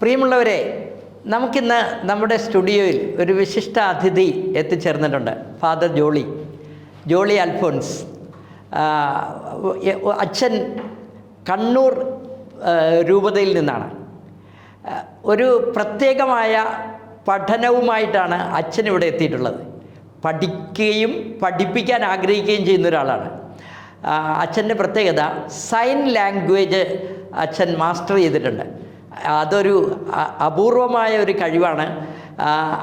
പ്രിയമുള്ളവരെ, നമുക്കിന്ന് നമ്മുടെ സ്റ്റുഡിയോയിൽ ഒരു വിശിഷ്ട അതിഥി എത്തിച്ചേർന്നിട്ടുണ്ട്. ഫാദർ ജോളി അൽഫോൻസ്. അച്ഛൻ കണ്ണൂർ രൂപതയിൽ നിന്നാണ്. ഒരു പ്രത്യേകമായ പഠനവുമായിട്ടാണ് അച്ഛൻ ഇവിടെ എത്തിയിട്ടുള്ളത്. പഠിക്കുകയും പഠിപ്പിക്കാൻ ആഗ്രഹിക്കുകയും ചെയ്യുന്ന ഒരാളാണ്. അച്ഛൻ്റെ പ്രത്യേകത സൈൻ ലാംഗ്വേജ് അച്ഛൻ മാസ്റ്റർ ചെയ്തിട്ടുണ്ട്. അതൊരു അപൂർവമായ ഒരു കഴിവാണ്.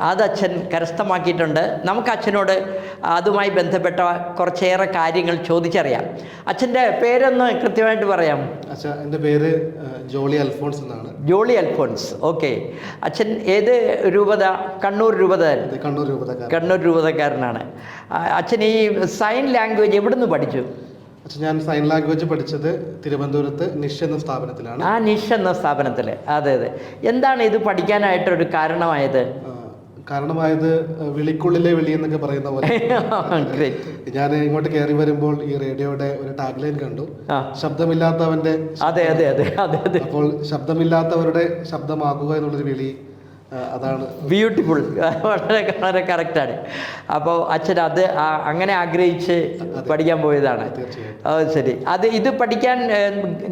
അത് അച്ഛൻ കരസ്ഥമാക്കിയിട്ടുണ്ട്. നമുക്ക് അച്ഛനോട് അതുമായി ബന്ധപ്പെട്ട കുറച്ചേറെ കാര്യങ്ങൾ ചോദിച്ചറിയാം. അച്ഛൻ്റെ പേരൊന്ന് കൃത്യമായിട്ട് പറയാം. അച്ഛാ, എൻ്റെ പേര് ജോളി അൽഫോൺസ് എന്നാണ്. ജോളി അൽഫോൺസ്, ഓക്കെ. അച്ഛൻ ഏത് രൂപത? കണ്ണൂർ രൂപത. കണ്ണൂർ രൂപതക്കാരനാണ്. അച്ഛൻ ഈ സൈൻ ലാംഗ്വേജ് എവിടെ നിന്ന് പഠിച്ചു? ഞാൻ സൈൻ ലാംഗ്വേജ് പഠിച്ചത് തിരുവനന്തപുരത്ത് നിഷ് എന്ന സ്ഥാപനത്തിലാണ്. നിഷ് എന്ന സ്ഥാപനത്തിൽ. അതെ. എന്താണ് ഇത് പഠിക്കാനായിട്ടൊരു കാരണമായത്? വിളിക്കുള്ളിലെ വിളി എന്നൊക്കെ പറയുന്ന പോലെ ഞാൻ ഇങ്ങോട്ട് കയറി വരുമ്പോൾ ഈ റേഡിയോയുടെ ഒരു ടാഗ് ലൈൻ കണ്ടു, ശബ്ദമില്ലാത്തവന്റെ. അതെ. അപ്പോൾ ശബ്ദമില്ലാത്തവരുടെ ശബ്ദമാക്കുക എന്നുള്ളൊരു വിളി, അതാണ്. ബ്യൂട്ടിഫുൾ. വളരെ കറക്റ്റാണ്. അപ്പോൾ അച്ഛൻ അത് അങ്ങനെ ആഗ്രഹിച്ച് പഠിക്കാൻ പോയതാണ്. ശരി. ഇത് പഠിക്കാൻ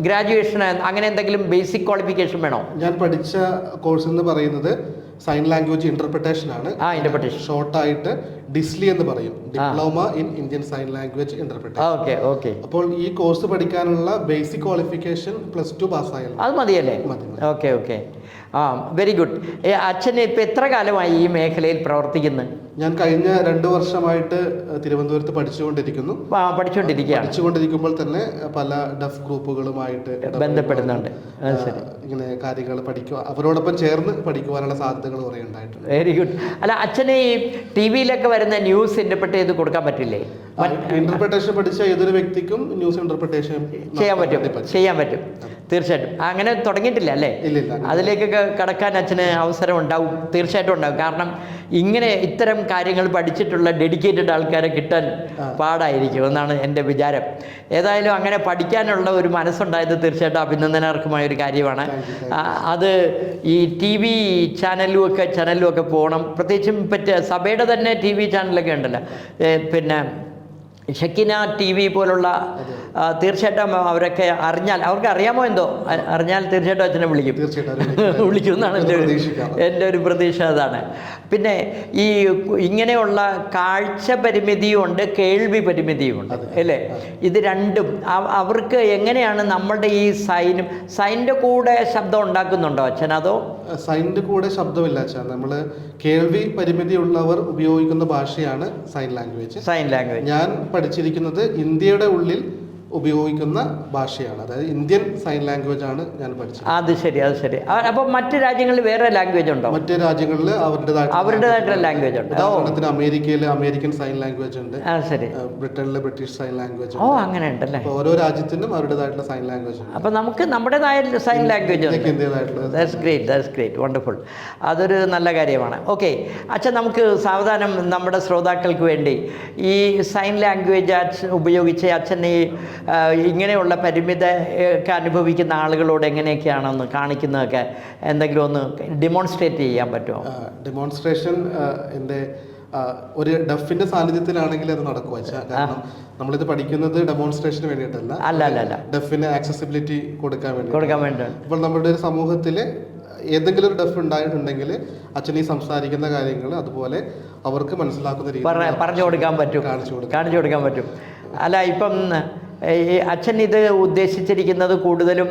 ഗ്രാജുവേഷൻ അങ്ങനെ എന്തെങ്കിലും ബേസിക് ക്വാളിഫിക്കേഷൻ വേണോ? ഞാൻ പഠിച്ച കോഴ്സ് എന്ന് പറയുന്നത് സൈൻ ലാംഗ്വേജ് ഇന്റർപ്രിട്ടേഷൻ ആണ്. ഷോർട്ടായിട്ട് ഡിസ്ലി എന്ന് പറയും, diploma in Indian sign language interpretation. അപ്പോൾ ഈ കോഴ്സ് പഠിക്കാനുള്ള ബേസിക് ക്വാളിഫിക്കേഷൻ +2 പാസ്സായാലും അത് മതിയല്ലേ? ഓക്കെ. Very good. അച്ഛൻ ഇപ്പം എത്ര കാലമായി ഈ മേഖലയിൽ പ്രവർത്തിക്കുന്നത്? ഞാൻ കഴിഞ്ഞ 2 വർഷമായിട്ട് തിരുവനന്തപുരത്ത് പഠിച്ചുകൊണ്ടിരിക്കുമ്പോൾ തന്നെ പല ഡഫ് ഗ്രൂപ്പുകളുമായിട്ട് ബന്ധപ്പെടുന്നുണ്ട്. ഇങ്ങനെ കാര്യങ്ങൾ പഠിക്കുക, അവരോടൊപ്പം ചേർന്ന് പഠിക്കുവാനുള്ള സാധ്യതകൾ കുറേ ഉണ്ടായിട്ടുണ്ട്. Very good. അല്ല, അച്ഛന് ഈ TV-യിലൊക്കെ വരുന്ന ന്യൂസ് ഇന്റർപ്രറ്റ് ചെയ്ത് കൊടുക്കാൻ പറ്റില്ലേ? ഇന്റർപ്രിട്ടേഷൻ പഠിച്ച ഏതൊരു വ്യക്തിക്കും ന്യൂസ് ഇന്റർപ്രിട്ടേഷൻ ചെയ്യാൻ പറ്റും. തീർച്ചയായിട്ടും. അങ്ങനെ തുടങ്ങിയിട്ടില്ല അല്ലേ? അതിലേക്കൊക്കെ കടക്കാൻ അച്ഛന് അവസരം ഉണ്ടാവും, തീർച്ചയായിട്ടും ഉണ്ടാവും. കാരണം ഇങ്ങനെ ഇത്തരം കാര്യങ്ങൾ പഠിച്ചിട്ടുള്ള ഡെഡിക്കേറ്റഡ് ആൾക്കാരെ കിട്ടാൻ പാടായിരിക്കും എന്നാണ് എൻ്റെ വിചാരം. ഏതായാലും അങ്ങനെ പഠിക്കാനുള്ള ഒരു മനസ്സുണ്ടായത് തീർച്ചയായിട്ടും അഭിനന്ദനാർഹമായ ഒരു കാര്യമാണ്. അത് ഈ TV ചാനലും ഒക്കെ പോകണം. പ്രത്യേകിച്ചും സഭയുടെ തന്നെ TV ചാനലൊക്കെ ഉണ്ടല്ലോ, പിന്നെ ഷെക്കിന TV പോലുള്ള. തീർച്ചയായിട്ടും അവരൊക്കെ അറിഞ്ഞാൽ, അവർക്ക് അറിയാമോ എന്തോ, അറിഞ്ഞാൽ തീർച്ചയായിട്ടും അച്ഛനെ വിളിക്കും എന്നാണ് എൻ്റെ ഒരു പ്രതീക്ഷ. അതാണ്. പിന്നെ ഈ ഇങ്ങനെയുള്ള കാഴ്ച പരിമിതിയും ഉണ്ട്, കേൾവി പരിമിതിയും ഉണ്ട് അല്ലേ? ഇത് രണ്ടും അവർക്ക് എങ്ങനെയാണ് നമ്മളുടെ ഈ സൈനിൻ്റെ കൂടെ ശബ്ദം ഉണ്ടാക്കുന്നുണ്ടോ അച്ഛൻ? അതോ സൈനിൻ്റെ കൂടെ ശബ്ദമില്ല അച്ഛൻ. നമ്മൾ കേൾവി പരിമിതിയുള്ളവർ ഉപയോഗിക്കുന്ന ഭാഷയാണ് സൈൻ ലാംഗ്വേജ്. ഞാൻ പഠിച്ചിരിക്കുന്നത് ഇന്ത്യയുടെ ഉള്ളിൽ ഉപയോഗിക്കുന്ന ഭാഷയാണ്, അതായത് ഇന്ത്യൻ സൈൻ ലാംഗ്വേജ് ആണ് ഞാൻ പഠിച്ചത്. അത് ശരി. അപ്പോൾ മറ്റ് രാജ്യങ്ങളിൽ വേറെ ലാംഗ്വേജ് ഉണ്ടോ? മറ്റ് രാജ്യങ്ങളിൽ അവരുടേതായിട്ടുള്ള ലാംഗ്വേജ് ഉണ്ട്. ഉദാഹരണത്തിന് അമേരിക്കയിൽ അമേരിക്കൻ സൈൻ ലാംഗ്വേജ് ഉണ്ട്. ശരി. ബ്രിട്ടനിൽ ബ്രിട്ടീഷ് സൈൻ ലാംഗ്വേജ്. അങ്ങനെ ഉണ്ടല്ലേ? ഓരോ രാജ്യത്തിനും അവരുടേതായിട്ടുള്ള സൈൻ ലാംഗ്വേജ് ഉണ്ട്. അപ്പോൾ നമുക്ക് നമ്മുടേതായ സൈൻ ലാംഗ്വേജ് ഉണ്ട്. That's great, wonderful. അതൊരു നല്ല കാര്യമാണ്. ഓക്കെ അച്ഛൻ, നമുക്ക് സാവധാനം നമ്മുടെ ശ്രോതാക്കൾക്ക് വേണ്ടി ഈ സൈൻ ലാംഗ്വേജ് ഉപയോഗിച്ച് അച്ഛൻ ഈ ഇങ്ങനെയുള്ള പരിമിതിയൊക്കെ അനുഭവിക്കുന്ന ആളുകളോട് എങ്ങനെയൊക്കെയാണെന്ന് കാണിക്കുന്നതൊക്കെ എന്തെങ്കിലും ഒന്ന് ഡെമോൺസ്ട്രേറ്റ് ചെയ്യാൻ പറ്റുമോ? ഡെമോൺസ്ട്രേഷൻ എൻ്റെ ഒരു ഡഫിന്റെ സാന്നിധ്യത്തിലാണെങ്കിൽ അത് നടക്കുക. കാരണം നമ്മളിത് പഠിക്കുന്നത് ഡെമോൺസ്ട്രേഷന് വേണ്ടിയിട്ടല്ല, അല്ല, ഡഫിന് ആക്സസിബിലിറ്റി കൊടുക്കാൻ വേണ്ടി. അപ്പോൾ നമ്മുടെ ഒരു സമൂഹത്തിൽ ഏതെങ്കിലും ഒരു ഡഫ് ഉണ്ടായിട്ടുണ്ടെങ്കിൽ അച്ഛൻ ഈ സംസാരിക്കുന്ന കാര്യങ്ങൾ അതുപോലെ അവർക്ക് മനസ്സിലാക്കുന്ന രീതി കാണിച്ചു കൊടുക്കാൻ പറ്റും. അല്ല, ഇപ്പം അച്ഛൻ ഇത് ഉദ്ദേശിച്ചിരിക്കുന്നത് കൂടുതലും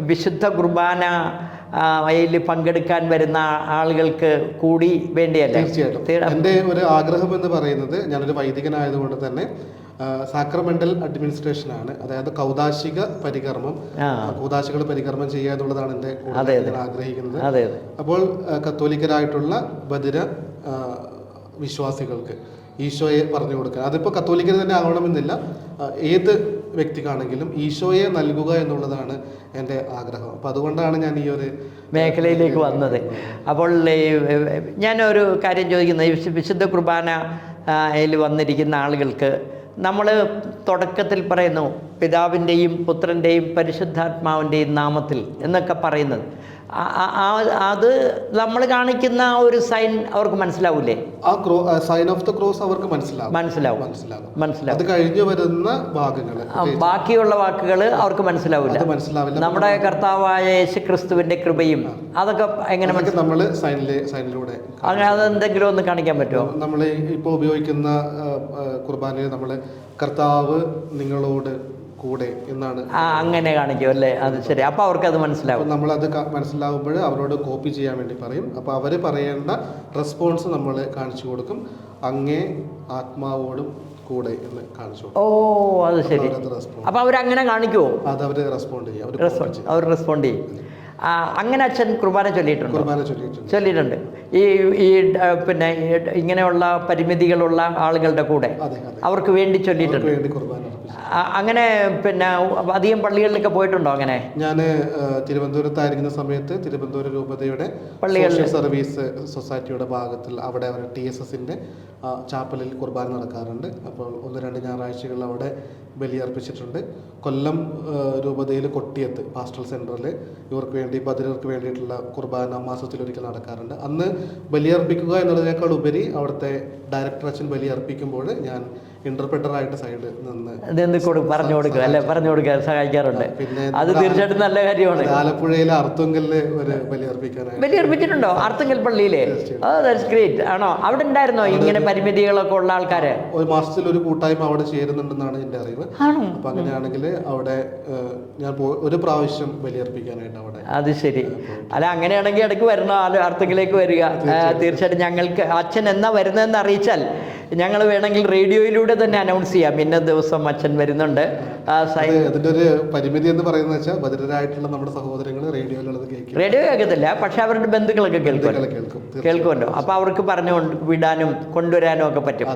വിശുദ്ധ കുർബാനയിൽ പങ്കെടുക്കാൻ വരുന്ന ആളുകൾക്ക് കൂടി വേണ്ടിയല്ല? തീർച്ചയായിട്ടും. എൻ്റെ ഒരു ആഗ്രഹം എന്ന് പറയുന്നത്, ഞാനൊരു വൈദികനായതുകൊണ്ട് തന്നെ സാക്രമെന്റൽ അഡ്മിനിസ്ട്രേഷൻ ആണ്, അതായത് കൗദാശികൾ പരികർമ്മം ചെയ്യുക എന്നുള്ളതാണ് എൻ്റെ ആഗ്രഹിക്കുന്നത്. അപ്പോൾ കത്തോലിക്കരായിട്ടുള്ള ബധിര വിശ്വാസികൾക്ക് ഈശോയെ പറഞ്ഞു കൊടുക്കുക. അതിപ്പോൾ കത്തോലിക്കർ തന്നെ ആവണമെന്നില്ല, ഏത് വ്യക്തിക്കാണെങ്കിലും ഈശോയെ നൽകുക എന്നുള്ളതാണ് എൻ്റെ ആഗ്രഹം. അപ്പോൾ അതുകൊണ്ടാണ് ഞാൻ ഈ ഒരു മേഖലയിലേക്ക് വന്നത്. അപ്പോൾ ഞാനൊരു കാര്യം ചോദിക്കുന്നത്, വിശുദ്ധ കുർബാനയിൽ വന്നിരിക്കുന്ന ആളുകൾക്ക് നമ്മൾ തുടക്കത്തിൽ പറയുന്നു പിതാവിൻ്റെയും പുത്രൻ്റെയും പരിശുദ്ധാത്മാവിൻ്റെയും നാമത്തിൽ എന്നൊക്കെ പറയുന്നത്. അത് നമ്മൾ കാണിക്കുന്ന ആ ഒരു സൈൻ അവർക്ക് മനസ്സിലാവൂലേ? ആ സൈൻ ഓഫ് ദ ക്രോസ് അവർക്ക് മനസ്സിലാവും. മനസ്സിലാവും. അത് കഴിഞ്ഞു വരുന്ന ഭാഗങ്ങൾ, ബാക്കിയുള്ള വാക്കുകൾ അവർക്ക് മനസ്സിലാവില്ല. നമ്മുടെ കർത്താവായ യേശു ക്രിസ്തുവിന്റെ കൃപയും അതൊക്കെ എങ്ങനെ നമ്മൾ സൈനിലൂടെ അങ്ങനെ അതെന്തെങ്കിലും ഒന്ന് കാണിക്കാൻ പറ്റുമോ? നമ്മൾ ഇപ്പോൾ ഉപയോഗിക്കുന്ന കുർബാനയിൽ നമ്മൾ കർത്താവ് നിങ്ങളോട് കൂടെ എന്നാണ് അങ്ങനെ കാണിക്കും അല്ലേ? അത് ശരി. അപ്പോൾ അവർക്ക് അത് മനസ്സിലാവും. നമ്മളത് മനസ്സിലാവുമ്പോൾ അവരോട് കോപ്പി ചെയ്യാൻ വേണ്ടി പറയും. അപ്പോൾ അവർ പറയേണ്ട റെസ്പോൺസ് നമ്മൾ കാണിച്ചു കൊടുക്കും. അങ്ങേ ആത്മാവോടും കൂടെ എന്ന് കാണിച്ചു കൊടുക്കും. ഓ, അത് ശരി. അപ്പോൾ അവരങ്ങനെ കാണിക്കുമോ? അത് അവർ റെസ്പോണ്ട് ചെയ്യും. അവർ റെസ്പോണ്ട് ചെയ്യും. അങ്ങനെ അച്ഛൻ കുർബാന ചൊല്ലിയിട്ടുണ്ട്. ഈ പിന്നെ ഇങ്ങനെയുള്ള പരിമിതികളുള്ള ആളുകളുടെ കൂടെ അവർക്ക് വേണ്ടി ചൊല്ലിയിട്ടുണ്ട്. അങ്ങനെ പിന്നെ അധികം പള്ളികളിലൊക്കെ പോയിട്ടുണ്ടോ? അങ്ങനെ ഞാൻ തിരുവനന്തപുരത്തായിരിക്കുന്ന സമയത്ത് തിരുവനന്തപുരം രൂപതയുടെ സോഷ്യൽ സർവീസ് സൊസൈറ്റിയുടെ ഭാഗത്തിൽ അവിടെ അവർ TSSന്റെ ചാപ്പലിൽ കുർബാന നടക്കാറുണ്ട്. അപ്പോൾ 1-2 ഞായറാഴ്ചകളിൽ അവിടെ ബലിയർപ്പിച്ചിട്ടുണ്ട്. കൊല്ലം രൂപതയിൽ കൊട്ടിയത്ത് പാസ്റ്റൽ സെൻറ്ററിൽ ഇവർക്ക് വേണ്ടി ബദിരർക്ക് വേണ്ടിയിട്ടുള്ള കുർബാന മാസത്തിലൊരിക്കൽ നടക്കാറുണ്ട്. അന്ന് ബലിയർപ്പിക്കുക എന്നുള്ളതിനേക്കാൾ ഉപരി അവിടുത്തെ ഡയറക്ടർ അച്ഛൻ ബലിയർപ്പിക്കുമ്പോൾ ഞാൻ ഇന്റർപ്രറ്ററായിട്ട് സൈഡിൽ നിന്ന് പറഞ്ഞു കൊടുക്കുക സഹായിക്കാറുണ്ട്. അത് തീർച്ചയായിട്ടും നല്ല കാര്യമാണ്. ആലപ്പുഴയിലെ അർത്തുങ്കലില് ഒരു ബലിയർപ്പിച്ചിട്ടുണ്ടോ? അർത്തുങ്കൽ പള്ളിയിലെ? ഗ്രേറ്റ്. ആണോ? അവിടെ ഉണ്ടായിരുന്നോ ഇങ്ങനെ പരിമിതികളൊക്കെ ഉള്ള ആൾക്കാര്? ഒരു മാസത്തിൽ ഒരു കൂട്ടായ്മ അവിടെ ചേരുന്നുണ്ടെന്നാണ് എന്റെ അറിവ്. അപ്പൊ അങ്ങനെയാണെങ്കിൽ അവിടെ ഞാൻ ഒരു പ്രാവശ്യം ബലിയർപ്പിക്കാനായിട്ട് അവിടെ. അത് ശരി. അല്ല, അങ്ങനെയാണെങ്കിൽ ഇടയ്ക്ക് വരണോ? അർത്തുങ്കലേക്ക് വരിക. തീർച്ചയായിട്ടും ഞങ്ങൾക്ക് അച്ഛൻ എന്നാ വരുന്നതെന്ന് അറിയിച്ചാൽ ഞങ്ങൾ വേണമെങ്കിൽ റേഡിയോയിലൂടെ തന്നെ അനൗൺസ് ചെയ്യാം. ഇന്ന ദിവസം അച്ഛൻ വരുന്നുണ്ട്. അതിന്റെ ഒരു പരിമിതി എന്ന് പറയുന്നത് വെച്ചാൽ ബദിരരായിട്ടുള്ള നമ്മുടെ സഹോദരങ്ങൾ റേഡിയോ കേൾക്കത്തില്ല, പക്ഷെ അവരുടെ ബന്ധുക്കളൊക്കെ കേൾക്കുമല്ലോ. അപ്പൊ അവർക്ക് പറഞ്ഞു വിടാനും കൊണ്ടുവരാനും ഒക്കെ പറ്റും.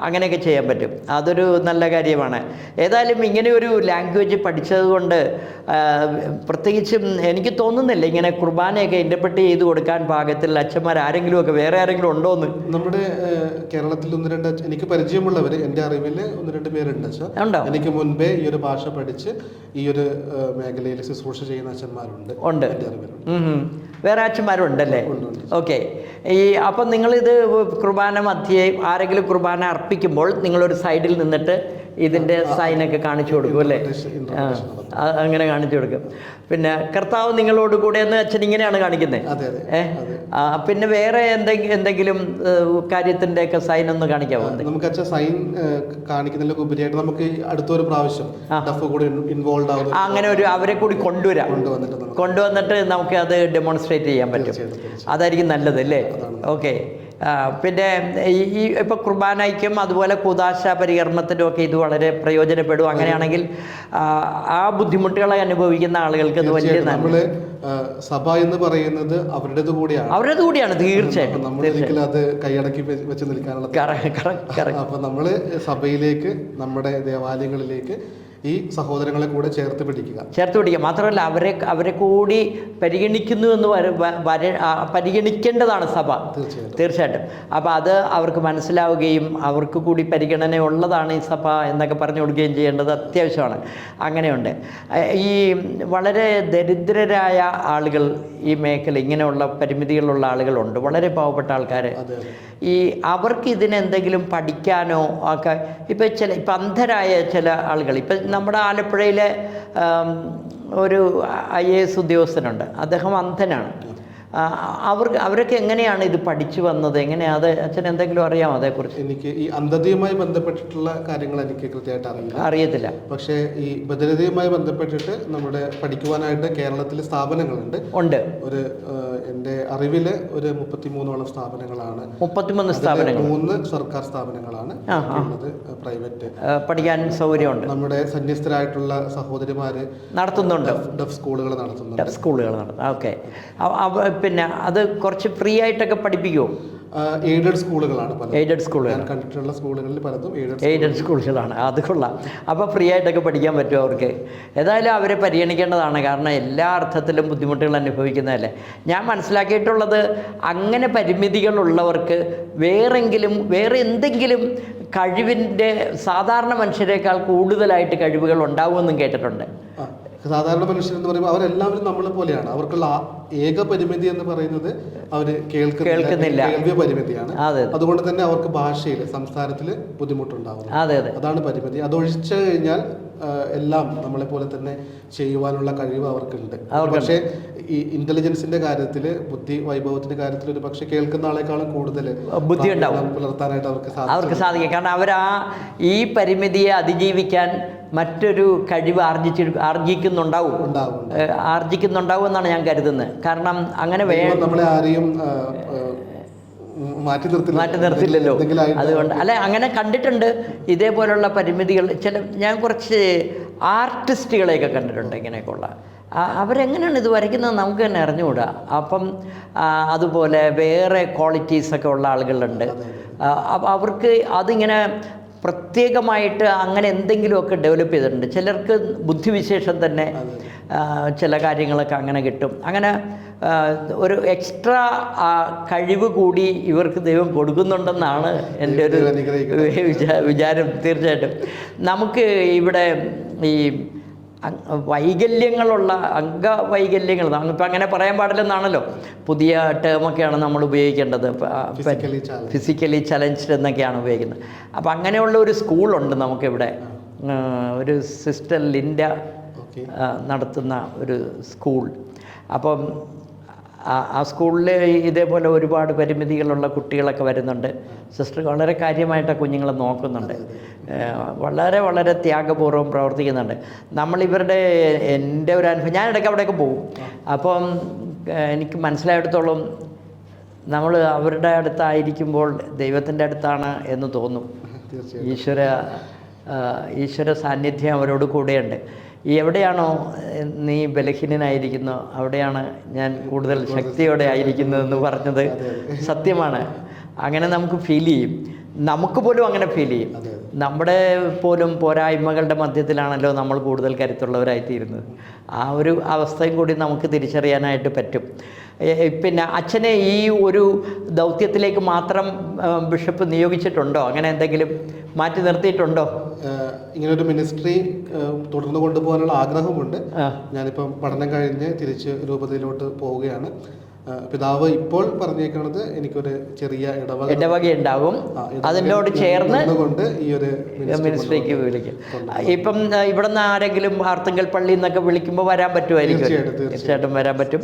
അങ്ങനെയൊക്കെ ചെയ്യാൻ പറ്റും. അതൊരു നല്ല കാര്യമാണ്. ഏതായാലും ഇങ്ങനെ ഒരു ലാംഗ്വേജ് പഠിച്ചത് കൊണ്ട് പ്രത്യേകിച്ചും എനിക്ക് തോന്നുന്നില്ല ഇങ്ങനെ കുർബാനയൊക്കെ ഇന്റർപ്രറ്റ് ചെയ്ത് കൊടുക്കാൻ പാകത്തിൽ അച്ഛന്മാർ ആരെങ്കിലും ഒക്കെ വേറെ ആരെങ്കിലും ഉണ്ടോന്ന്. നമ്മുടെ കേരളത്തിൽ 1-2 എനിക്ക് പരിചയമുള്ളവർ എൻ്റെ അറിവിൽ 1-2 പേരുണ്ട്. എനിക്ക് മുൻപേ ഈ ഒരു ഭാഷ പഠിച്ച് ഈ ഒരു മേഖലയിൽ ശുശ്രൂഷ ചെയ്യുന്ന അച്ഛന്മാരുണ്ട്. വേറെ അച്ഛന്മാരും ഉണ്ടല്ലേ? ഓക്കെ. അപ്പം നിങ്ങളിത് കുർബാന മധ്യേ ആരെങ്കിലും കുർബാന അർപ്പിക്കുമ്പോൾ നിങ്ങളൊരു സൈഡിൽ നിന്നിട്ട് ഇതിൻ്റെ സൈനൊക്കെ കാണിച്ചു കൊടുക്കും അല്ലേ? അങ്ങനെ കാണിച്ചു കൊടുക്കും. പിന്നെ കർത്താവ് നിങ്ങളോട് കൂടെ എന്ന് അച്ഛൻ ഇങ്ങനെയാണ് കാണിക്കുന്നത്. പിന്നെ വേറെ എന്തെങ്കിലും കാര്യത്തിന്റെ ഒക്കെ സൈൻ ഒന്ന് കാണിക്കാമോ? നമുക്ക് അച്ഛൻ സൈൻ കാണിക്കുന്നതിലൊക്കെ ഉപരിയായിട്ട് നമുക്ക് അടുത്തൊരു പ്രാവശ്യം ഇൻവോൾവ് ആവും. അങ്ങനെ ഒരു അവരെ കൂടി കൊണ്ടുവന്നിട്ട് നമുക്ക് അത് ഡെമോൺസ്ട്രേറ്റ് ചെയ്യാൻ പറ്റും. അതായിരിക്കും നല്ലത് അല്ലേ? ഓക്കെ. പിന്നെ ഈ ഇപ്പോൾ കുർബാനയ്ക്കും അതുപോലെ കൂദാശ പരികർമ്മത്തിനും ഒക്കെ ഇത് വളരെ പ്രയോജനപ്പെടും. അങ്ങനെയാണെങ്കിൽ ആ ബുദ്ധിമുട്ടുകളെ അനുഭവിക്കുന്ന ആളുകൾക്ക് ഇത് വലിയ സഭ എന്ന് പറയുന്നത് അവരുടേത് കൂടിയാണ്. തീർച്ചയായിട്ടും നമ്മൾ അത് കൈയടക്കി വെച്ച് നിൽക്കാനുള്ള. അപ്പൊ നമ്മള് സഭയിലേക്ക് നമ്മുടെ ദേവാലയങ്ങളിലേക്ക് ഈ സഹോദരങ്ങളെ കൂടെ ചേർത്ത് പിടിക്കുക. മാത്രമല്ല അവരെ കൂടി പരിഗണിക്കുന്നു എന്ന് പരിഗണിക്കേണ്ടതാണ് സഭ. തീർച്ചയായിട്ടും. അപ്പോൾ അത് അവർക്ക് മനസ്സിലാവുകയും അവർക്ക് കൂടി പരിഗണന ഉള്ളതാണ് ഈ സഭ എന്നൊക്കെ പറഞ്ഞു കൊടുക്കുകയും ചെയ്യേണ്ടത് അത്യാവശ്യമാണ്. അങ്ങനെയുണ്ട്. ഈ വളരെ ദരിദ്രരായ ആളുകൾ ഈ മേഖല ഇങ്ങനെയുള്ള പരിമിതികളുള്ള ആളുകളുണ്ട്, വളരെ പാവപ്പെട്ട ആൾക്കാർ. അവർക്ക് ഇതിനെന്തെങ്കിലും പഠിക്കാനോ ഒക്കെ ഇപ്പം അന്ധരായ ചില ആളുകൾ ഇപ്പം നമ്മുടെ ആലപ്പുഴയിലെ ഒരു IAS ഉദ്യോഗസ്ഥനുണ്ട്. അദ്ദേഹം അന്ധനാണ്. അവരൊക്കെ എങ്ങനെയാണ് ഇത് പഠിച്ചു വന്നത്? എങ്ങനെയാണ് അത്? അച്ഛൻ എന്തെങ്കിലും അറിയാമോ അതേക്കുറിച്ച്? എനിക്ക് ഈ അന്ധതയുമായി ബന്ധപ്പെട്ടിട്ടുള്ള കാര്യങ്ങൾ എനിക്ക് കൃത്യമായിട്ട് അറിയത്തില്ല. പക്ഷേ ഈ ബധിരതയുമായി ബന്ധപ്പെട്ടിട്ട് നമ്മുടെ പഠിക്കുവാനായിട്ട് കേരളത്തിൽ സ്ഥാപനങ്ങളുണ്ട്. ഒരു എൻ്റെ അറിവില് ഒരു 33ഓളം സ്ഥാപനങ്ങളാണ്. 33 സ്ഥാപനങ്ങൾ. 3 സർക്കാർ സ്ഥാപനങ്ങളാണ് ഉള്ളത്. പ്രൈവറ്റ് പഠിക്കാൻ സൗകര്യമുണ്ട്. നമ്മുടെ സന്യസ്തരായിട്ടുള്ള സഹോദരിമാര് നടത്തുന്നുണ്ട്. ഡഫ് സ്കൂളുകൾ നടത്തുന്നുണ്ട്. ഓക്കെ. പിന്നെ അത് കുറച്ച് ഫ്രീ ആയിട്ടൊക്കെ പഠിപ്പിക്കുമോ? എയ്ഡഡ് സ്കൂളുകളാണ്. ഞാൻ കണ്ടിട്ടുള്ള സ്കൂളുകളിൽ പലതും എയ്ഡഡ് സ്കൂളുകളാണ്. അത് കൊള്ളാം. അപ്പോൾ ഫ്രീ ആയിട്ടൊക്കെ പഠിക്കാൻ പറ്റുമോ അവർക്ക്? ഏതായാലും അവരെ പരിഗണിക്കേണ്ടതാണ്. കാരണം എല്ലാ അർത്ഥത്തിലും ബുദ്ധിമുട്ടുകൾ അനുഭവിക്കുന്നതല്ലേ. ഞാൻ മനസ്സിലാക്കിയിട്ടുള്ളത് അങ്ങനെ പരിമിതികളുള്ളവർക്ക് വേറെ എന്തെങ്കിലും കഴിവിൻ്റെ സാധാരണ മനുഷ്യരെക്കാൾ കൂടുതലായിട്ട് കഴിവുകൾ ഉണ്ടാവുമെന്നും കേട്ടിട്ടുണ്ട്. സാധാരണ മനുഷ്യർ എന്ന് പറയുമ്പോൾ അവരെല്ലാവരും നമ്മളെ പോലെയാണ്. അവർക്കുള്ള ഏക പരിമിതി എന്ന് പറയുന്നത് അവര് കേൾക്കുന്നില്ല, കേൾവി പരിമിതിയാണ്. അതുകൊണ്ട് തന്നെ അവർക്ക് ഭാഷയിൽ സംസാരത്തിൽ ബുദ്ധിമുട്ടുണ്ടാവും. അതാണ് പരിമിതി. അതൊഴിച്ചു കഴിഞ്ഞാൽ എല്ലാം നമ്മളെ പോലെ തന്നെ ചെയ്യുവാനുള്ള കഴിവ് അവർക്കുണ്ട്. പക്ഷേ ഈ ഇന്റലിജൻസിന്റെ കാര്യത്തിൽ, ബുദ്ധി വൈഭവത്തിന്റെ കാര്യത്തിൽ ഒരു പക്ഷെ കേൾക്കുന്ന ആളെക്കാളും കൂടുതൽ ബുദ്ധി ഉണ്ടാവും പുലർത്താനായിട്ട് അവർക്ക് സാധിക്കും. കാരണം അവർ ഈ പരിമിതിയെ അതിജീവിക്കാൻ മറ്റൊരു കഴിവ് ആർജിക്കുന്നുണ്ടാവും എന്നാണ് ഞാൻ കരുതുന്നത്. കാരണം അങ്ങനെ നമ്മളെ ആരെയും മാറ്റി നിർത്തില്ലല്ലോ. അതുകൊണ്ട് അല്ല, അങ്ങനെ കണ്ടിട്ടുണ്ട് ഇതേപോലുള്ള പരിമിതികൾ. ഞാൻ കുറച്ച് ആർട്ടിസ്റ്റുകളെയൊക്കെ കണ്ടിട്ടുണ്ട് ഇങ്ങനെയൊക്കെയുള്ള. അവരെങ്ങനെയാണ് ഇത് വരയ്ക്കുന്നത് നമുക്ക് തന്നെ അറിഞ്ഞുകൂടാ. അപ്പം അതുപോലെ വേറെ ക്വാളിറ്റീസൊക്കെ ഉള്ള ആളുകളുണ്ട്. അവർക്ക് അതിങ്ങനെ പ്രത്യേകമായിട്ട് അങ്ങനെ എന്തെങ്കിലുമൊക്കെ ഡെവലപ്പ് ചെയ്തിട്ടുണ്ട്. ചിലർക്ക് ബുദ്ധിവിശേഷം തന്നെ ചില കാര്യങ്ങളൊക്കെ അങ്ങനെ കിട്ടും. അങ്ങനെ ഒരു എക്സ്ട്രാ കഴിവ് കൂടി ഇവർക്ക് ദൈവം കൊടുക്കുന്നുണ്ടെന്നാണ് എൻ്റെ ഒരു വിചാരം. തീർച്ചയായിട്ടും നമുക്ക് ഇവിടെ ഈ വൈകല്യങ്ങളുള്ള അംഗവൈകല്യങ്ങൾ, നമുക്കിപ്പോൾ അങ്ങനെ പറയാൻ പാടില്ലെന്നാണല്ലോ, പുതിയ ടേമൊക്കെയാണ് നമ്മൾ ഉപയോഗിക്കേണ്ടത്. ഫിസിക്കലി ചലഞ്ച്ഡ് എന്നൊക്കെയാണ് ഉപയോഗിക്കുന്നത്. അപ്പോൾ അങ്ങനെയുള്ള ഒരു സ്കൂളുണ്ട് നമുക്കിവിടെ, ഒരു സിസ്റ്റർ ലിൻഡ നടത്തുന്ന ഒരു സ്കൂൾ. അപ്പം ആ സ്കൂളിൽ ഇതേപോലെ ഒരുപാട് പരിമിതികളുള്ള കുട്ടികളൊക്കെ വരുന്നുണ്ട്. സിസ്റ്റർ വളരെ കാര്യമായിട്ട് കുഞ്ഞുങ്ങളെ നോക്കുന്നുണ്ട്. വളരെ വളരെ ത്യാഗപൂർവ്വം പ്രവർത്തിക്കുന്നുണ്ട്. നമ്മളിവരുടെ എൻ്റെ ഒരു അനുഭവം, ഞാൻ ഇടയ്ക്ക് അവിടെയൊക്കെ പോകും. അപ്പം എനിക്ക് മനസ്സിലായിടത്തോളം നമ്മൾ അവരുടെ അടുത്തായിരിക്കുമ്പോൾ ദൈവത്തിൻ്റെ അടുത്താണ് എന്ന് തോന്നും. ഈശ്വര സാന്നിധ്യം അവരോട് കൂടെയുണ്ട്. എവിടെയാണോ നീ ബലഹീനനായിരിക്കുന്നു അവിടെയാണ് ഞാൻ കൂടുതൽ ശക്തിയോടെ ആയിരിക്കുന്നതെന്ന് പറഞ്ഞത് സത്യമാണ്. അങ്ങനെ നമുക്ക് ഫീൽ ചെയ്യും, നമുക്ക് പോലും അങ്ങനെ ഫീൽ ചെയ്യും. നമ്മുടെ പോലും പോരായ്മകളുടെ മധ്യത്തിലാണല്ലോ നമ്മൾ കൂടുതൽ കരുത്തുള്ളവരായിത്തീരുന്നത്. ആ ഒരു അവസ്ഥയും കൂടി നമുക്ക് തിരിച്ചറിയാനായിട്ട് പറ്റും. പിന്നെ അച്ഛനെ ഈ ഒരു ദൗത്യത്തിലേക്ക് മാത്രം ബിഷപ്പ് നിയോഗിച്ചിട്ടുണ്ടോ? അങ്ങനെ എന്തെങ്കിലും മാറ്റി നിർത്തിയിട്ടുണ്ടോ? ഇങ്ങനൊരു മിനിസ്ട്രി തുടർന്ന് കൊണ്ടുപോകാനുള്ള ആഗ്രഹമുണ്ട്. ഞാനിപ്പം പഠനം കഴിഞ്ഞ് തിരിച്ച് രൂപതയിലോട്ട് പോവുകയാണ്. പിതാവ് ഇപ്പോൾ പറഞ്ഞേക്കുന്നത് എനിക്കൊരു ചെറിയ ഇടവക ഉണ്ടാകും, അതിനോട് ചേർന്ന് ഈ ഒരു മിനിസ്ട്രിക്ക് വിളിക്കും. ഇപ്പം ഇവിടുന്ന് ആരെങ്കിലും ആർത്തുങ്കൽ പള്ളി എന്നൊക്കെ വിളിക്കുമ്പോൾ വരാൻ പറ്റുമായിരിക്കും. തീർച്ചയായിട്ടും വരാൻ പറ്റും.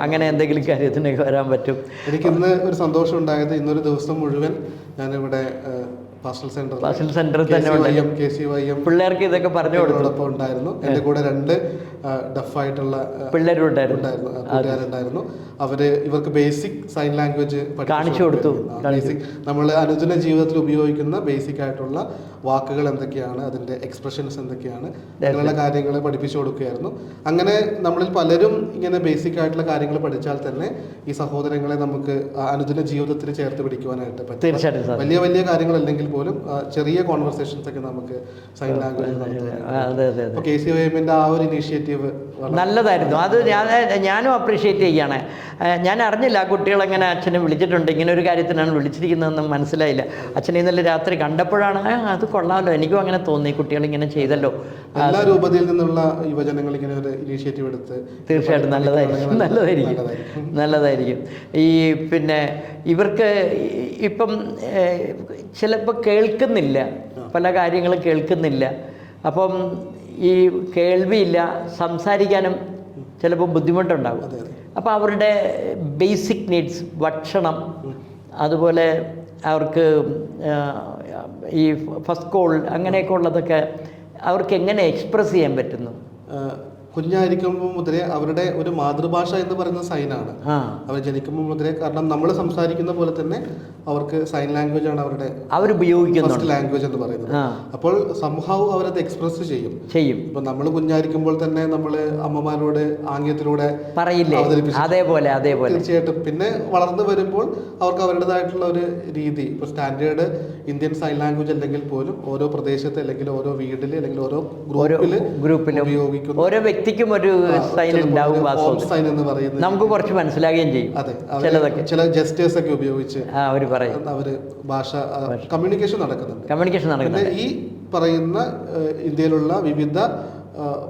അങ്ങനെ എന്തെങ്കിലും കാര്യത്തിനൊക്കെ വരാൻ പറ്റും. എനിക്ക് ഇന്ന് ഒരു സന്തോഷം ഉണ്ടായത്, ഇന്നൊരു ദിവസം മുഴുവൻ ഞാനിവിടെ പാസ്റ്റൽ സെന്ററിൽ തന്നെ പിള്ളേർക്ക് ഇതൊക്കെ പറഞ്ഞു കൊടുത്തോടൊപ്പം ഉണ്ടായിരുന്നു. എൻ്റെ കൂടെ 2 ഡഫായിട്ടുള്ള പിള്ളേരുണ്ടായിരുന്നു. ഇവർക്ക് ബേസിക് സൈൻ ലാംഗ്വേജ് കാണിച്ചു കൊടുത്തു. ബേസിക് നമ്മൾ അനുദിന ജീവിതത്തിൽ ഉപയോഗിക്കുന്ന ബേസിക് ആയിട്ടുള്ള വാക്കുകൾ എന്തൊക്കെയാണ്, അതിൻ്റെ എക്സ്പ്രഷൻസ് എന്തൊക്കെയാണ്, അങ്ങനെയുള്ള കാര്യങ്ങൾ പഠിപ്പിച്ചു കൊടുക്കുകയായിരുന്നു. അങ്ങനെ നമ്മളിൽ പലരും ഇങ്ങനെ ബേസിക് ആയിട്ടുള്ള കാര്യങ്ങൾ പഠിച്ചാൽ തന്നെ ഈ സഹോദരങ്ങളെ നമുക്ക് അനുദിന ജീവിതത്തിൽ ചേർത്ത് പിടിക്കുവാനായിട്ട് പറ്റും. തീർച്ചയായിട്ടും വലിയ വലിയ കാര്യങ്ങളല്ലെങ്കിൽ പോലും ചെറിയ കോൺവെർസേഷൻസ് ഒക്കെ നമുക്ക് സൈൻ ലാംഗ്വേജ്. അപ്പോൾ KCYM-ന്റെ ആ ഒരു ഇനീഷ്യേറ്റീവ് നല്ലതായിരുന്നു. അത് ഞാനും അപ്രീഷിയേറ്റ് ചെയ്യാണ്. ഞാൻ അറിഞ്ഞില്ല ആ കുട്ടികളെങ്ങനെ അച്ഛനെ വിളിച്ചിട്ടുണ്ട്, ഇങ്ങനെ ഒരു കാര്യത്തിനാണ് വിളിച്ചിരിക്കുന്നതെന്നും മനസ്സിലായില്ല. അച്ഛനെ ഇന്നലെ രാത്രി കണ്ടപ്പോഴാണ് അത് കൊള്ളാമല്ലോ, എനിക്കും അങ്ങനെ തോന്നി, കുട്ടികളിങ്ങനെ ചെയ്തല്ലോ. എല്ലാ രൂപതയിൽ നിന്നുള്ള യുവജനങ്ങൾ ഇങ്ങനെ ഒരു ഇനീഷ്യേറ്റീവ് എടുത്ത് തീർച്ചയായിട്ടും നല്ലതായിരിക്കും. ഈ പിന്നെ ഇവർക്ക് ഇപ്പം ചിലപ്പോൾ കേൾക്കുന്നില്ല, പല കാര്യങ്ങളും കേൾക്കുന്നില്ല. അപ്പം ഈ കേൾവിയില്ല, സംസാരിക്കാനും ചിലപ്പോൾ ബുദ്ധിമുട്ടുണ്ടാകും. അപ്പോൾ അവരുടെ ബേസിക് നീഡ്സ്, ഭക്ഷണം, അതുപോലെ അവർക്ക് ഈ ഫസ്റ്റ് കോൾ അങ്ങനെയൊക്കെ ഉള്ളതൊക്കെ അവർക്ക് എങ്ങനെ എക്സ്പ്രസ് ചെയ്യാൻ പറ്റുന്നു? കുഞ്ഞായിരിക്കുമ്പോൾ മുതലേ അവരുടെ ഒരു മാതൃഭാഷ എന്ന് പറയുന്ന സൈനാണ്. അവർ ജനിക്കുമ്പോൾ മുതലേ, കാരണം നമ്മൾ സംസാരിക്കുന്ന പോലെ തന്നെ അവർക്ക് സൈൻ ലാംഗ്വേജ് ആണ് അവർ ഉപയോഗിക്കുന്ന ലാംഗ്വേജ് എന്ന് പറയുന്നത്. അപ്പോൾ സംഹൗ അവരത് എക്സ്പ്രസ് ചെയ്യും. ഇപ്പൊ നമ്മൾ കുഞ്ഞായിരിക്കുമ്പോൾ തന്നെ നമ്മൾ അമ്മമാരോട് ആംഗ്യത്തിലൂടെ പറയില്ലേ, അതേപോലെ തീർച്ചയായിട്ടും. പിന്നെ വളർന്നു വരുമ്പോൾ അവർക്ക് അവരുടേതായിട്ടുള്ള ഒരു രീതി, ഇപ്പൊ സ്റ്റാൻഡേർഡ് ഇന്ത്യൻ സൈൻ ലാംഗ്വേജ് അല്ലെങ്കിൽ പോലും ഓരോ പ്രദേശത്ത് അല്ലെങ്കിൽ ഓരോ വീട്ടിൽ അല്ലെങ്കിൽ ഓരോ ഗ്രൂപ്പിൽ ഉപയോഗിക്കുന്നു. ഓരോ വ്യക്തിക്കും ഒരു സൈൻ ഉണ്ടാവും, നമുക്ക് കുറച്ച് മനസ്സിലാകുകയും ചെയ്യും. ചിലതൊക്കെ ചില ജസ്റ്റേഴ്സ് ഒക്കെ ഉപയോഗിച്ച് അവര് ഭാഷ കമ്മ്യൂണിക്കേഷൻ നടക്കുന്നുണ്ട്. ഈ പറയുന്ന ഇന്ത്യയിലുള്ള വിവിധ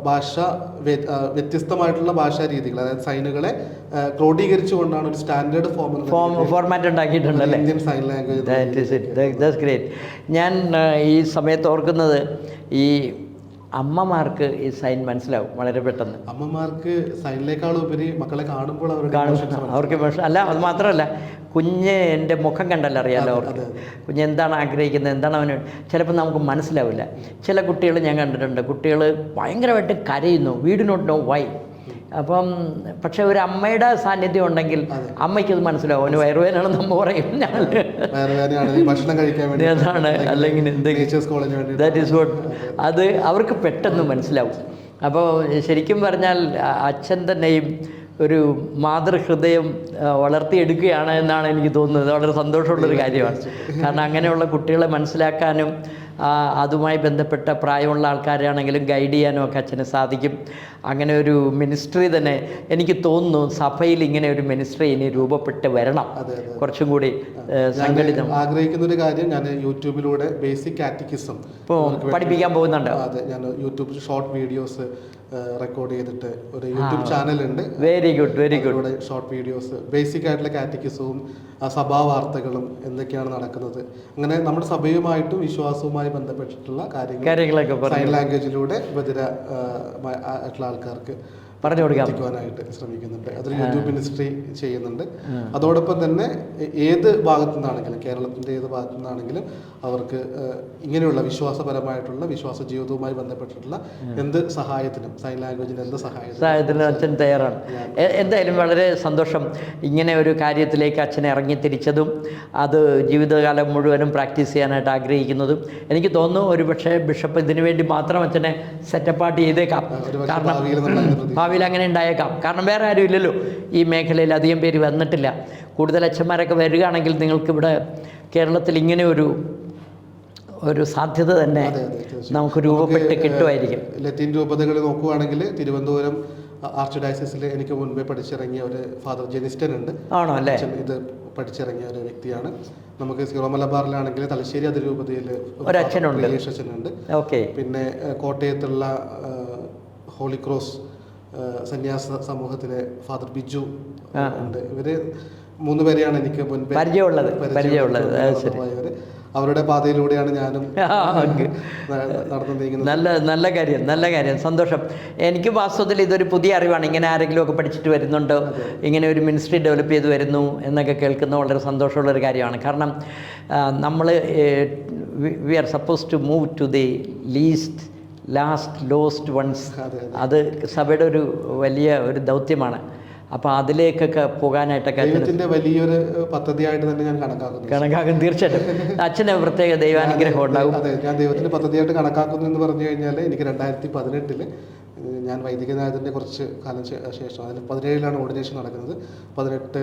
ഭാഷ വ്യത്യസ്തമായിട്ടുള്ള ഭാഷാ രീതികൾ, അതായത് സൈനുകളെ ക്രോഡീകരിച്ചുകൊണ്ടാണ് ഒരു സ്റ്റാൻഡേർഡ് ഫോർമാറ്റ് ഉണ്ടാക്കിയിട്ടുണ്ടല്ലേ ഇന്ത്യൻ സൈൻ ലാംഗ്വേജ്. ഗ്രേറ്റ്. ഞാൻ ഈ സമയത്ത് ഓർക്കുന്നത് ഈ അമ്മമാർക്ക് ഈ സൈൻ മനസ്സിലാവും വളരെ പെട്ടെന്ന്. അമ്മമാർക്ക് സൈനിനേക്കാളും ഉപരി മക്കളെ കാണുമ്പോൾ അവർക്ക് അല്ല, അത് മാത്രമല്ല കുഞ്ഞ് എൻ്റെ മുഖം കണ്ടല്ലോ അറിയാമല്ലോ അവർക്ക്. കുഞ്ഞ് എന്താണ് ആഗ്രഹിക്കുന്നത്, എന്താണ് അവന് ചിലപ്പോൾ നമുക്ക് മനസ്സിലാവില്ല. ചില കുട്ടികൾ ഞാൻ കണ്ടിട്ടുണ്ട്, കുട്ടികൾ ഭയങ്കരമായിട്ട് കരയുന്നു, we do not know why. അപ്പം പക്ഷെ ഒരു അമ്മയുടെ സാന്നിധ്യം ഉണ്ടെങ്കിൽ അമ്മയ്ക്കത് മനസ്സിലാവും, അവന് വയറുവേദനയാണെന്ന് അമ്മ പറയും, ഭക്ഷണം കഴിക്കാൻ വേണ്ടി അതാണ് അല്ലെങ്കിൽ ദാറ്റ് ഈസ് വാട്ട്, അത് അവർക്ക് പെട്ടെന്ന് മനസ്സിലാവും. അപ്പോൾ ശരിക്കും പറഞ്ഞാൽ അച്ഛൻ തന്നെയും ഒരു മാതൃഹൃദയം വളർത്തിയെടുക്കുകയാണ് എന്നാണ് എനിക്ക് തോന്നുന്നത്. വളരെ സന്തോഷമുള്ളൊരു കാര്യമാണ്. കാരണം അങ്ങനെയുള്ള കുട്ടികളെ മനസ്സിലാക്കാനും അതുമായി ബന്ധപ്പെട്ട പ്രായമുള്ള ആൾക്കാരാണെങ്കിലും ഗൈഡ് ചെയ്യാനും ഒക്കെ അച്ഛന് സാധിക്കും. അങ്ങനെ ഒരു മിനിസ്ട്രി തന്നെ എനിക്ക് തോന്നുന്നു സഭയിൽ ഇങ്ങനെ ഒരു മിനിസ്ട്രി ഇനി രൂപപ്പെട്ട് വരണം, കുറച്ചും കൂടി സംഘടിതം. ആഗ്രഹിക്കുന്ന ഒരു കാര്യം, ഞാൻ യൂട്യൂബിലൂടെ ബേസിക് കാറ്റക്കിസം ഇപ്പോൾ പഠിപ്പിക്കാൻ പോകുന്നുണ്ട്. അതെ, ഞാൻ യൂട്യൂബിൽ ഷോർട്ട് വീഡിയോസ് റെക്കോർഡ് ചെയ്തിട്ട് ഒരു യൂട്യൂബ് ചാനലുണ്ട്. Very good, very good. Short videos basic ആയിട്ടുള്ള കാറ്റക്കിസവും സഭാ വാർത്തകളും എന്തൊക്കെയാണ് നടക്കുന്നത്, അങ്ങനെ നമ്മുടെ സഭയുമായിട്ടും വിശ്വാസവുമായി ബന്ധപ്പെട്ടിട്ടുള്ള കാര്യങ്ങളൊക്കെ സൈൻ ലാംഗ്വേജിലൂടെ ബധിര ആയിട്ടുള്ള ആൾക്കാർക്ക് പറഞ്ഞു കൊടുക്കാനായിട്ട് ശ്രമിക്കുന്നുണ്ട്. അതൊരു യൂട്യൂബ് മിനിസ്ട്രി ചെയ്യുന്നുണ്ട്. അതോടൊപ്പം തന്നെ ഏത് ഭാഗത്തു നിന്നാണെങ്കിലും, കേരളത്തിൻ്റെ ഏത് ഭാഗത്തു നിന്നാണെങ്കിലും അവർക്ക് ഇങ്ങനെയുള്ള വിശ്വാസപരമായിട്ടുള്ള വിശ്വാസ ജീവിതവുമായി ബന്ധപ്പെട്ടിട്ടുള്ള എന്ത് സഹായത്തിനും, സൈൻ ലാംഗ്വേജിന് എന്ത് സഹായത്തിനും അച്ഛൻ തയ്യാറാണ്. എന്തായാലും വളരെ സന്തോഷം ഇങ്ങനെ ഒരു കാര്യത്തിലേക്ക് അച്ഛനെ ഇറങ്ങിത്തിരിച്ചതും അത് ജീവിതകാലം മുഴുവനും പ്രാക്ടീസ് ചെയ്യാനായിട്ട് ആഗ്രഹിക്കുന്നതും. എനിക്ക് തോന്നുന്നു ഒരു പക്ഷേ ബിഷപ്പ് ഇതിനു വേണ്ടി മാത്രം അച്ഛനെ സെറ്റപ്പാട്ട് ചെയ്തേക്കാം. കാരണം ഭാവിയിൽ അങ്ങനെ ഉണ്ടായേക്കാം. കാരണം വേറെ ആരും ഇല്ലല്ലോ ഈ മേഖലയിൽ, അധികം പേര് വന്നിട്ടില്ല. കൂടുതൽ അച്ഛന്മാരൊക്കെ വരികയാണെങ്കിൽ നിങ്ങൾക്കിവിടെ കേരളത്തിൽ ഇങ്ങനെ ഒരു സാധ്യത തന്നെ നമുക്ക് രൂപപ്പെട്ട് കിട്ടുമായിരിക്കും. ലത്തീൻ രൂപതകൾ നോക്കുകയാണെങ്കിൽ തിരുവനന്തപുരം ആർച്ച് ഡയസിസിൽ എനിക്ക് മുൻപേ പഠിച്ചിറങ്ങിയ ഒരു ഫാദർ ജെനിസ്റ്റൻ ഉണ്ട്. ആണോ അല്ലേ? ഇത് പഠിച്ചിറങ്ങിയ ഒരു വ്യക്തിയാണ്. നമുക്ക് സീറോ മലബാറിലാണെങ്കിൽ തലശ്ശേരി അതിരൂപതയിൽ ഒരു അച്ഛനുണ്ട്. ഓക്കെ. പിന്നെ കോട്ടയത്തുള്ള ഹോളി ക്രോസ് സന്യാസ സമൂഹത്തിലെ ഫാദർ ബിജു ഉണ്ട്. ഇവര് 3 പേരെയാണ് എനിക്ക് മുൻപേ പരിചയമുള്ളത്. അവരുടെ പാതയിലൂടെയാണ് ഞാനും നടന്നു നീങ്ങുന്നത്. നല്ല കാര്യം, സന്തോഷം. എനിക്ക് വാസ്തവത്തിൽ ഇതൊരു പുതിയ അറിവാണ്. ഇങ്ങനെ ആരെങ്കിലും ഒക്കെ പഠിച്ചിട്ട് വരുന്നുണ്ടോ, ഇങ്ങനെ ഒരു മിനിസ്ട്രി ഡെവലപ്പ് ചെയ്ത് വരുന്നു എന്നൊക്കെ കേൾക്കുന്ന വളരെ സന്തോഷമുള്ളൊരു കാര്യമാണ്. കാരണം നമ്മൾ we are suppose to move to the last lost ones. അത് സഭയുടെ ഒരു വലിയ ഒരു ദൗത്യമാണ്. അപ്പോൾ അതിലേക്കൊക്കെ പോകാനായിട്ടൊക്കെ വലിയൊരു പദ്ധതിയായിട്ട് തന്നെ ഞാൻ കണക്കാക്കുന്നു. തീർച്ചയായിട്ടും അച്ഛന് പ്രത്യേക ദൈവാനുഗ്രഹം ഉണ്ടാവും. അതെ, ഞാൻ ദൈവത്തിൻ്റെ പദ്ധതിയായിട്ട് കണക്കാക്കുന്നു എന്ന് പറഞ്ഞു കഴിഞ്ഞാൽ എനിക്ക് 2018 ഞാൻ വൈദികനായതിൻ്റെ കുറച്ച് കാലം ശേഷം, അതിൽ 17 ഓർഡിനേഷൻ നടക്കുന്നത്. 18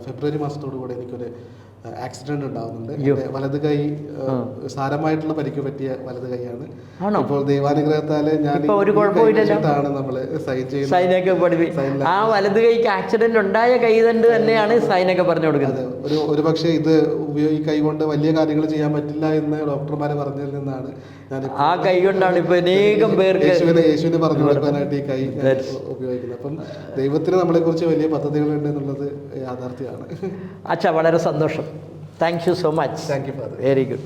ഫെബ്രുവരി മാസത്തോടു കൂടെ എനിക്കൊരു ആക്സിഡന്റ് ഉണ്ടാവുന്നുണ്ട്. വലത് കൈ സാരമായിട്ടുള്ള പരിക്ക് പറ്റിയ വലത് കൈയാണ്. ഇപ്പോൾ ദൈവാനുഗ്രഹത്താല് ഞാൻ നമ്മള് സൈനൊക്കെ പഠിപ്പിക്കും. ആ വലത് കൈക്ക് ആക്സിഡന്റ് ഉണ്ടായ കൈ തന്നെയാണ് സൈനൊക്കെ പറഞ്ഞു കൊടുക്കുന്നത്. ഒരു പക്ഷേ ഇത് ഈ കൈ കൊണ്ട് വലിയ കാര്യങ്ങൾ ചെയ്യാൻ പറ്റില്ല എന്ന് ഡോക്ടർമാരെ പറഞ്ഞതിൽ നിന്നാണ് ഞാൻ ആ കൈ കൊണ്ടാണ് ഇപ്പൊ അനേകം പേർക്ക് യേശുവിനെ പറഞ്ഞു കൊടുക്കാനായിട്ട് ഈ കൈ ഉപയോഗിക്കുന്നത്. അപ്പം ദൈവത്തിന് നമ്മളെ കുറിച്ച് വലിയ പദ്ധതികളുണ്ട് എന്നുള്ളത് യാഥാർത്ഥ്യമാണ്. അച്ഛാ, വളരെ സന്തോഷം. Thank you so much. Thank you father. Very good.